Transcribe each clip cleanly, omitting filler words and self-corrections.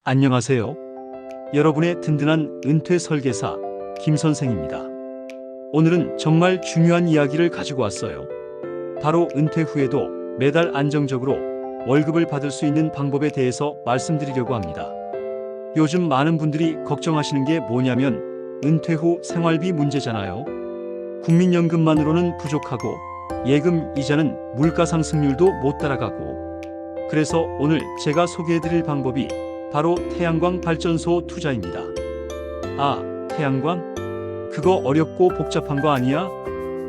안녕하세요. 여러분의 든든한 은퇴 설계사 김 선생입니다. 오늘은 정말 중요한 이야기를 가지고 왔어요. 바로 은퇴 후에도 매달 안정적으로 월급을 받을 수 있는 방법에 대해서 말씀드리려고 합니다. 요즘 많은 분들이 걱정하시는 게 뭐냐면 은퇴 후 생활비 문제잖아요. 국민연금만으로는 부족하고 예금 이자는 물가 상승률도 못 따라가고, 그래서 오늘 제가 소개해드릴 방법이 바로 태양광 발전소 투자입니다. 아, 태양광? 그거 어렵고 복잡한 거 아니야?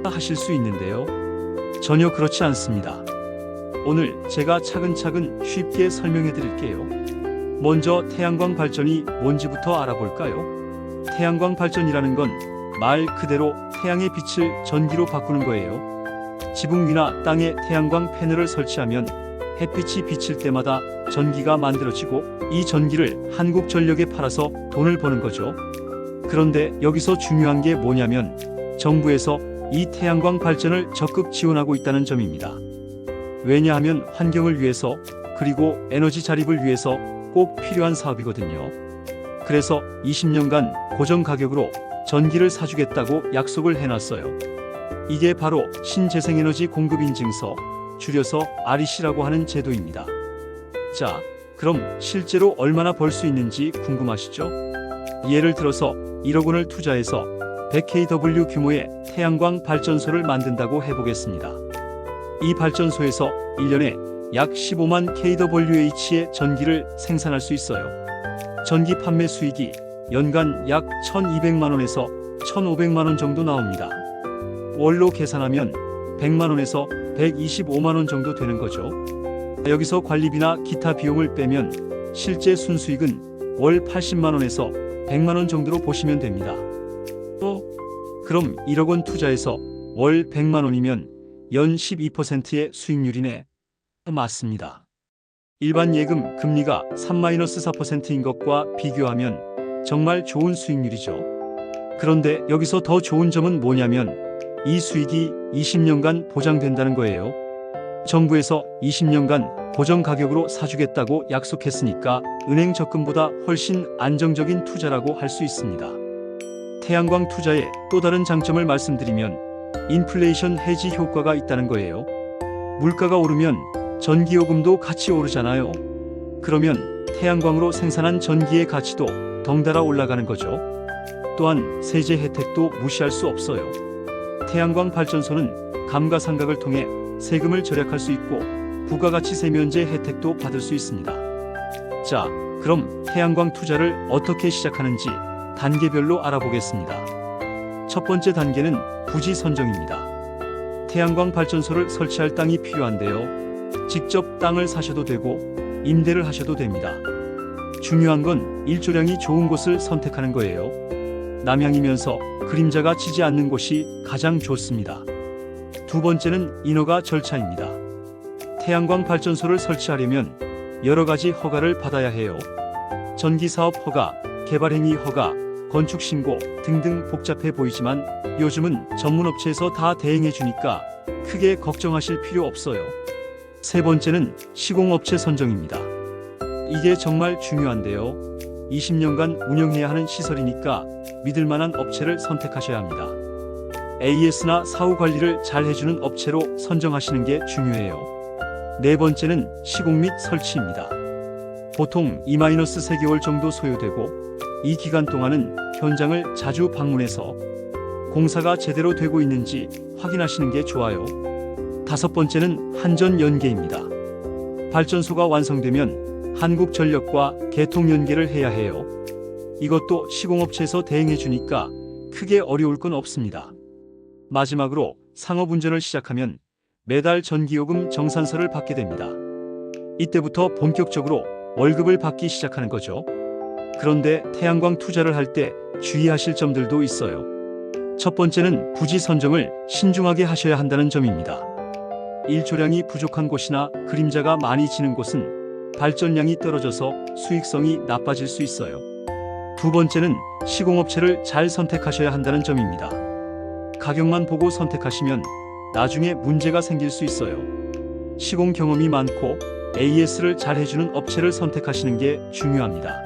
하실 수 있는데요. 전혀 그렇지 않습니다. 오늘 제가 차근차근 쉽게 설명해 드릴게요. 먼저 태양광 발전이 뭔지부터 알아볼까요? 태양광 발전이라는 건 말 그대로 태양의 빛을 전기로 바꾸는 거예요. 지붕 위나 땅에 태양광 패널을 설치하면 햇빛이 비칠 때마다 전기가 만들어지고 이 전기를 한국전력에 팔아서 돈을 버는 거죠. 그런데 여기서 중요한 게 뭐냐면 정부에서 이 태양광 발전을 적극 지원하고 있다는 점입니다. 왜냐하면 환경을 위해서, 그리고 에너지 자립을 위해서 꼭 필요한 사업이거든요. 그래서 20년간 고정 가격으로 전기를 사주겠다고 약속을 해놨어요. 이게 바로 신재생에너지 공급인증서, 줄여서 REC라고 하는 제도입니다. 자, 그럼 실제로 얼마나 벌 수 있는지 궁금하시죠? 예를 들어서 1억 원을 투자해서 100kW 규모의 태양광 발전소를 만든다고 해보겠습니다. 이 발전소에서 1년에 약 15만 kWh의 전기를 생산할 수 있어요. 전기 판매 수익이 연간 약 1,200만 원에서 1,500만 원 정도 나옵니다. 월로 계산하면 100만 원에서 125만 원 정도 되는 거죠. 여기서 관리비나 기타 비용을 빼면 실제 순수익은 월 80만 원에서 100만 원 정도로 보시면 됩니다. 그럼 1억 원 투자해서 월 100만 원이면 연 12%의 수익률이네. 맞습니다. 일반 예금 금리가 3-4%인 것과 비교하면 정말 좋은 수익률이죠. 그런데 여기서 더 좋은 점은 뭐냐면 이 수익이 20년간 보장된다는 거예요. 정부에서 20년간 고정 가격으로 사주겠다고 약속했으니까 은행 적금보다 훨씬 안정적인 투자라고 할 수 있습니다. 태양광 투자의 또 다른 장점을 말씀드리면 인플레이션 해지 효과가 있다는 거예요. 물가가 오르면 전기요금도 같이 오르잖아요. 그러면 태양광으로 생산한 전기의 가치도 덩달아 올라가는 거죠. 또한 세제 혜택도 무시할 수 없어요. 태양광 발전소는 감가상각을 통해 세금을 절약할 수 있고 부가가치세 면제 혜택도 받을 수 있습니다. 자, 그럼 태양광 투자를 어떻게 시작하는지 단계별로 알아보겠습니다. 첫 번째 단계는 부지 선정입니다. 태양광 발전소를 설치할 땅이 필요한데요. 직접 땅을 사셔도 되고 임대를 하셔도 됩니다. 중요한 건 일조량이 좋은 곳을 선택하는 거예요. 남향이면서 그림자가 지지 않는 곳이 가장 좋습니다. 두 번째는 인허가 절차입니다. 태양광 발전소를 설치하려면 여러 가지 허가를 받아야 해요. 전기사업 허가, 개발행위 허가, 건축신고 등등 복잡해 보이지만 요즘은 전문업체에서 다 대행해 주니까 크게 걱정하실 필요 없어요. 세 번째는 시공업체 선정입니다. 이게 정말 중요한데요. 20년간 운영해야 하는 시설이니까 믿을 만한 업체를 선택하셔야 합니다. AS나 사후 관리를 잘 해주는 업체로 선정하시는 게 중요해요. 네 번째는 시공 및 설치입니다. 보통 2-3개월 정도 소요되고 이 기간 동안은 현장을 자주 방문해서 공사가 제대로 되고 있는지 확인하시는 게 좋아요. 다섯 번째는 한전 연계입니다. 발전소가 완성되면 한국전력과 개통 연계를 해야 해요. 이것도 시공업체에서 대행해 주니까 크게 어려울 건 없습니다. 마지막으로 상업운전을 시작하면 매달 전기요금 정산서를 받게 됩니다. 이때부터 본격적으로 월급을 받기 시작하는 거죠. 그런데 태양광 투자를 할 때 주의하실 점들도 있어요. 첫 번째는 부지 선정을 신중하게 하셔야 한다는 점입니다. 일조량이 부족한 곳이나 그림자가 많이 지는 곳은 발전량이 떨어져서 수익성이 나빠질 수 있어요. 두 번째는 시공업체를 잘 선택하셔야 한다는 점입니다. 가격만 보고 선택하시면 나중에 문제가 생길 수 있어요. 시공 경험이 많고 AS를 잘 해주는 업체를 선택하시는 게 중요합니다.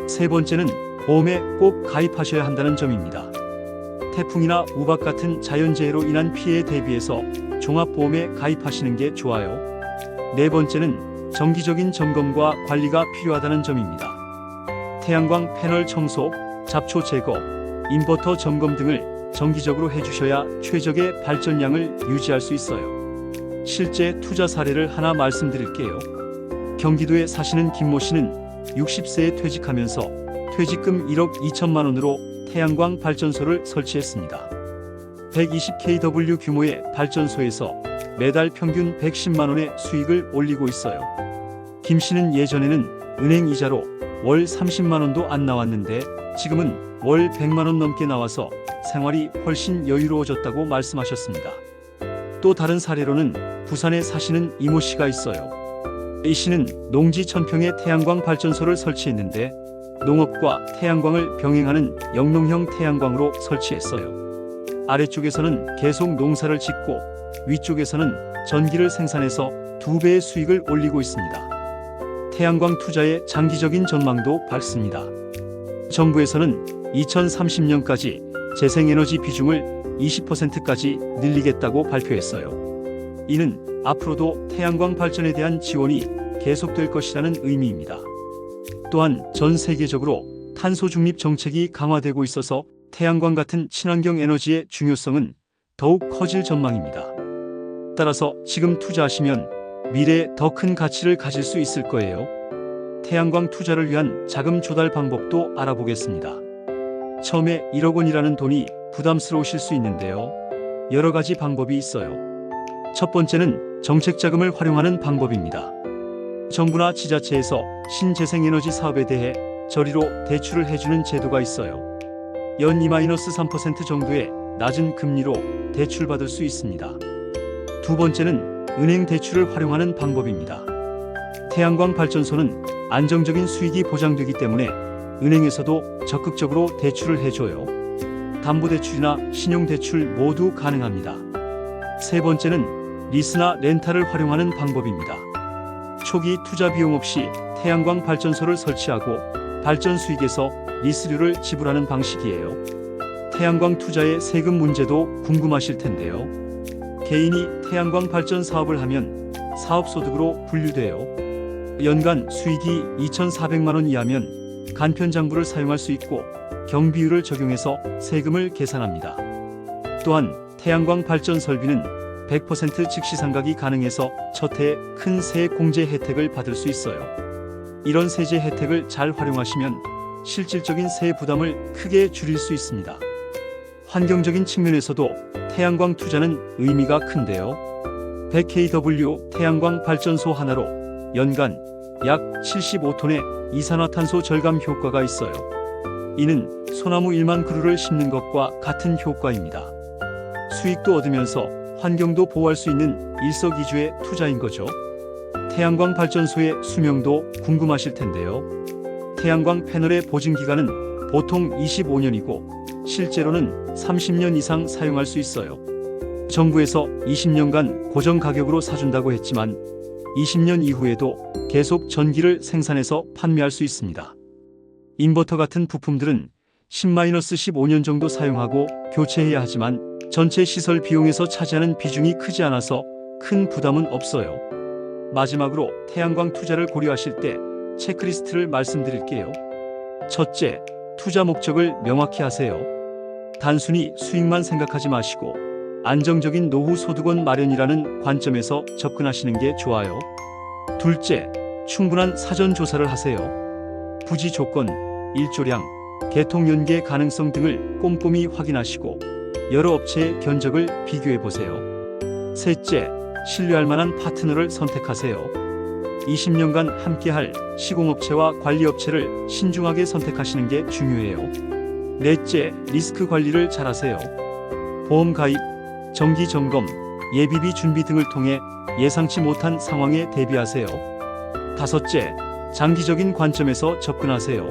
세 번째는 보험에 꼭 가입하셔야 한다는 점입니다. 태풍이나 우박 같은 자연재해로 인한 피해에 대비해서 종합보험에 가입하시는 게 좋아요. 네 번째는 정기적인 점검과 관리가 필요하다는 점입니다. 태양광 패널 청소, 잡초 제거, 인버터 점검 등을 정기적으로 해주셔야 최적의 발전량을 유지할 수 있어요. 실제 투자 사례를 하나 말씀드릴게요. 경기도에 사시는 김모 씨는 60세에 퇴직하면서 퇴직금 1억 2천만 원으로 태양광 발전소를 설치했습니다. 120kW 규모의 발전소에서 매달 평균 110만 원의 수익을 올리고 있어요. 김 씨는 예전에는 은행 이자로 월 30만 원도 안 나왔는데 지금은 월 100만 원 넘게 나와서 생활이 훨씬 여유로워졌다고 말씀하셨습니다. 또 다른 사례로는 부산에 사시는 이모 씨가 있어요. 이 씨는 농지 1000평의 태양광 발전소를 설치했는데 농업과 태양광을 병행하는 영농형 태양광으로 설치했어요. 아래쪽에서는 계속 농사를 짓고 위쪽에서는 전기를 생산해서 2배의 수익을 올리고 있습니다. 태양광 투자의 장기적인 전망도 밝습니다. 정부에서는 2030년까지 재생에너지 비중을 20%까지 늘리겠다고 발표했어요. 이는 앞으로도 태양광 발전에 대한 지원이 계속될 것이라는 의미입니다. 또한 전 세계적으로 탄소 중립 정책이 강화되고 있어서 태양광 같은 친환경 에너지의 중요성은 더욱 커질 전망입니다. 따라서 지금 투자하시면 미래에 더 큰 가치를 가질 수 있을 거예요. 태양광 투자를 위한 자금 조달 방법도 알아보겠습니다. 처음에 1억 원이라는 돈이 부담스러우실 수 있는데요. 여러 가지 방법이 있어요. 첫 번째는 정책 자금을 활용하는 방법입니다. 정부나 지자체에서 신재생에너지 사업에 대해 저리로 대출을 해주는 제도가 있어요. 연 2-3% 정도의 낮은 금리로 대출받을 수 있습니다. 두 번째는 은행 대출을 활용하는 방법입니다. 태양광 발전소는 안정적인 수익이 보장되기 때문에 은행에서도 적극적으로 대출을 해줘요. 담보대출이나 신용대출 모두 가능합니다. 세 번째는 리스나 렌탈을 활용하는 방법입니다. 초기 투자 비용 없이 태양광 발전소를 설치하고 발전 수익에서 리스료를 지불하는 방식이에요. 태양광 투자의 세금 문제도 궁금하실 텐데요. 개인이 태양광 발전 사업을 하면 사업소득으로 분류돼요. 연간 수익이 2,400만 원 이하면 간편장부를 사용할 수 있고 경비율을 적용해서 세금을 계산합니다. 또한 태양광 발전 설비는 100% 즉시 상각이 가능해서 첫 해에 큰 세액 공제 혜택을 받을 수 있어요. 이런 세제 혜택을 잘 활용하시면 실질적인 세액 부담을 크게 줄일 수 있습니다. 환경적인 측면에서도 태양광 투자는 의미가 큰데요. 100kW 태양광 발전소 하나로 연간 약 75톤의 이산화탄소 절감 효과가 있어요. 이는 소나무 1만 그루를 심는 것과 같은 효과입니다. 수익도 얻으면서 환경도 보호할 수 있는 일석이조의 투자인 거죠. 태양광 발전소의 수명도 궁금하실 텐데요. 태양광 패널의 보증 기간은 보통 25년이고 실제로는 30년 이상 사용할 수 있어요. 정부에서 20년간 고정 가격으로 사준다고 했지만 20년 이후에도 계속 전기를 생산해서 판매할 수 있습니다. 인버터 같은 부품들은 10-15년 정도 사용하고 교체해야 하지만 전체 시설 비용에서 차지하는 비중이 크지 않아서 큰 부담은 없어요. 마지막으로 태양광 투자를 고려하실 때 체크리스트를 말씀드릴게요. 첫째, 투자 목적을 명확히 하세요. 단순히 수익만 생각하지 마시고 안정적인 노후 소득원 마련이라는 관점에서 접근하시는 게 좋아요. 둘째, 충분한 사전 조사를 하세요. 부지 조건, 일조량, 개통 연계 가능성 등을 꼼꼼히 확인하시고 여러 업체의 견적을 비교해 보세요. 셋째, 신뢰할 만한 파트너를 선택하세요. 20년간 함께할 시공업체와 관리업체를 신중하게 선택하시는 게 중요해요. 넷째, 리스크 관리를 잘하세요. 보험 가입, 정기 점검, 예비비 준비 등을 통해 예상치 못한 상황에 대비하세요. 다섯째, 장기적인 관점에서 접근하세요.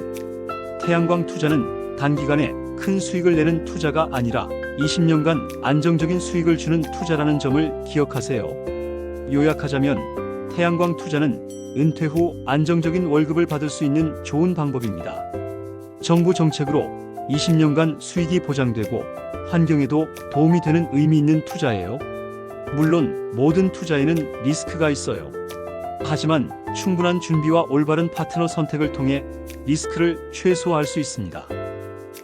태양광 투자는 단기간에 큰 수익을 내는 투자가 아니라 20년간 안정적인 수익을 주는 투자라는 점을 기억하세요. 요약하자면 태양광 투자는 은퇴 후 안정적인 월급을 받을 수 있는 좋은 방법입니다. 정부 정책으로 20년간 수익이 보장되고 환경에도 도움이 되는 의미 있는 투자예요. 물론 모든 투자에는 리스크가 있어요. 하지만 충분한 준비와 올바른 파트너 선택을 통해 리스크를 최소화할 수 있습니다.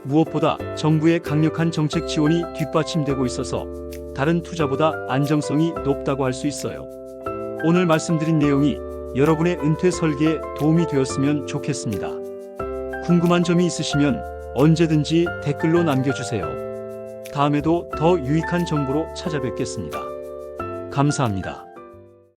무엇보다 정부의 강력한 정책 지원이 뒷받침되고 있어서 다른 투자보다 안정성이 높다고 할 수 있어요. 오늘 말씀드린 내용이 여러분의 은퇴 설계에 도움이 되었으면 좋겠습니다. 궁금한 점이 있으시면 언제든지 댓글로 남겨주세요. 다음에도 더 유익한 정보로 찾아뵙겠습니다. 감사합니다.